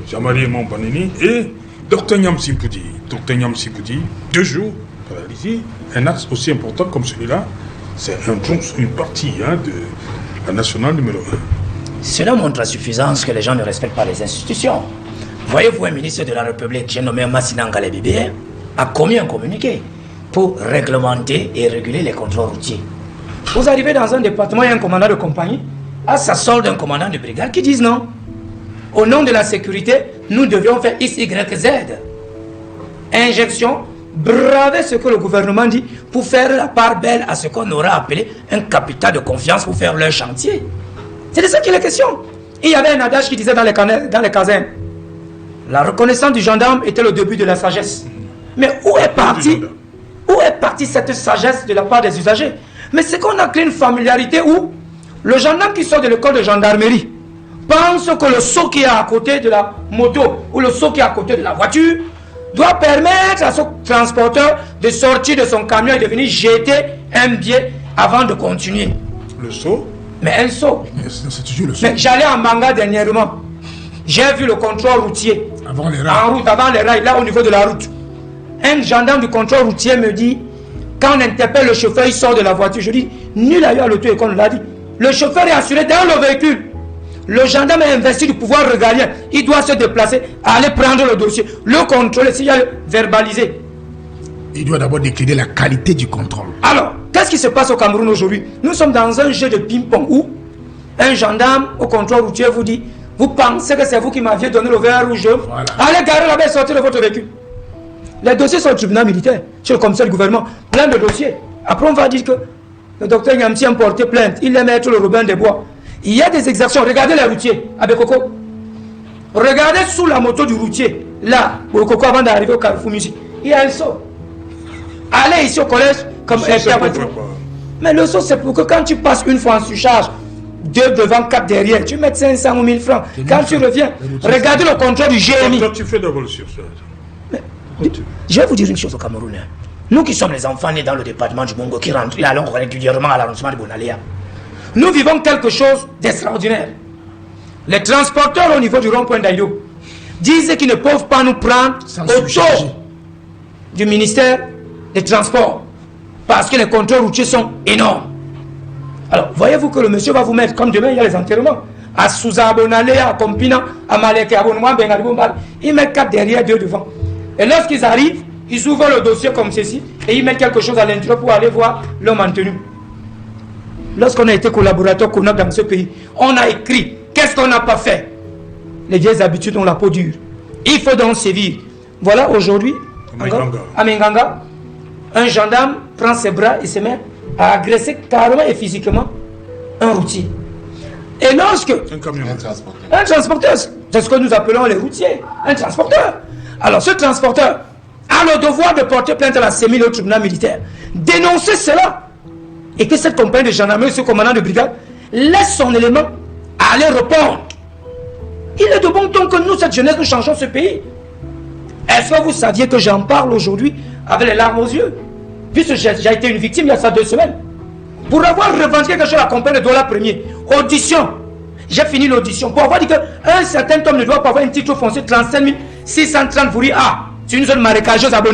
Jean-Marie Mampanini et Dr Nyam Sipoudi. Dr Nyam Sipoudi, 2 jours paralysés. Un axe aussi important comme celui-là, c'est une partie de la nationale numéro 1. Cela montre à suffisance que les gens ne respectent pas les institutions. Voyez-vous, un ministre de la République, j'ai nommé Massinanga Lebibé, a commis un communiqué pour réglementer et réguler les contrôles routiers. Vous arrivez dans un département, il y a un commandant de compagnie, à sa solde un commandant de brigade qui disent non. Au nom de la sécurité, nous devions faire X, Y, Z. Injection, braver ce que le gouvernement dit pour faire la part belle à ce qu'on aura appelé un capital de confiance pour faire leur chantier. C'est de ça qu'il est question. Et il y avait un adage qui disait dans les casernes, la reconnaissance du gendarme était le début de la sagesse. Mais où est partie cette sagesse de la part des usagers? Mais c'est qu'on a créé une familiarité où le gendarme qui sort de l'école de gendarmerie pense que le saut qui est à côté de la moto ou le saut qui est à côté de la voiture doit permettre à ce transporteur de sortir de son camion et de venir jeter un billet avant de continuer. Le saut? Mais un saut. C'est toujours le saut. Mais j'allais en Manga dernièrement. J'ai vu le contrôle routier. Avant les rails. En route, avant les rails, là au niveau de la route. Un gendarme du contrôle routier me dit, quand on interpelle le chauffeur, il sort de la voiture. Je dis, nul ailleurs à l'auto-école l'a dit. Le chauffeur est assuré dans le véhicule. Le gendarme est investi du pouvoir régalien. Il doit se déplacer, aller prendre le dossier, le contrôler, s'il y a verbalisé. Il doit d'abord décliner la qualité du contrôle. Alors, qu'est-ce qui se passe au Cameroun aujourd'hui? Nous sommes dans un jeu de ping-pong où un gendarme au contrôle routier vous dit, vous pensez que c'est vous qui m'aviez donné le verre rouge? Voilà. Allez garer là-bas et sortez de votre véhicule. Les dossiers sont au tribunal militaire, chez le commissaire du gouvernement, plein de dossiers. Après, on va dire que le docteur Nyamsi a porté plainte, il aime être le Robin des Bois. Il y a des exactions. Regardez les routiers à Bekoko. Regardez sous la moto du routier, là, au Bekoko, avant d'arriver au Carrefour Musique. Il y a un saut. Allez ici au collège, comme mais le saut, c'est pour que quand tu passes une fois en surcharge, 2 devant, 4 derrière, tu mets 500 ou 1000 francs. Quand tu reviens, regardez le contrôle du GMI. Toi, tu fais d'abord sur ça. Je vais vous dire une chose au Cameroun. Nous qui sommes les enfants nés dans le département du Bongo, qui rentrent, ils allons régulièrement à l'arrondissement de Bonaléa. Nous vivons quelque chose d'extraordinaire. Les transporteurs au niveau du rond-point d'Aïdo disent qu'ils ne peuvent pas nous prendre autour du ministère des Transports parce que les contrôles routiers sont énormes. Alors, voyez-vous que le monsieur va vous mettre, comme demain il y a les enterrements, à Souza, à Bonaléa, à Kompina, à Malek, à Bonouan, Bengalibomba, ils mettent 4 derrière, 2 devant. Et lorsqu'ils arrivent, ils ouvrent le dossier comme ceci et ils mettent quelque chose à l'intérieur pour aller voir l'homme en tenue. Lorsqu'on a été collaborateur CONAC dans ce pays, on a écrit. Qu'est-ce qu'on n'a pas fait? Les vieilles habitudes ont la peau dure. Il faut donc sévir. Voilà aujourd'hui, à Menganga, un gendarme prend ses bras et se met à agresser carrément et physiquement un routier. Et lorsque... Un transporteur. C'est ce que nous appelons les routiers. Un transporteur. Alors ce transporteur a le devoir de porter plainte à la CEMIL au tribunal militaire. Dénoncer cela. Et que cette compagnie de gendarmerie, ce commandant de brigade, laisse son élément aller répondre. Il est de bon ton que nous, cette jeunesse, nous changeons ce pays. Est-ce que vous saviez que j'en parle aujourd'hui avec les larmes aux yeux? Puisque j'ai été une victime il y a ça 2 semaines. Pour avoir revendiqué quelque chose à la compagnie de Douala Premier, audition. J'ai fini l'audition. Pour avoir dit qu'un certain homme ne doit pas avoir un titre foncier 35 630 pour dire, ah, c'est une zone marécageuse abonnée.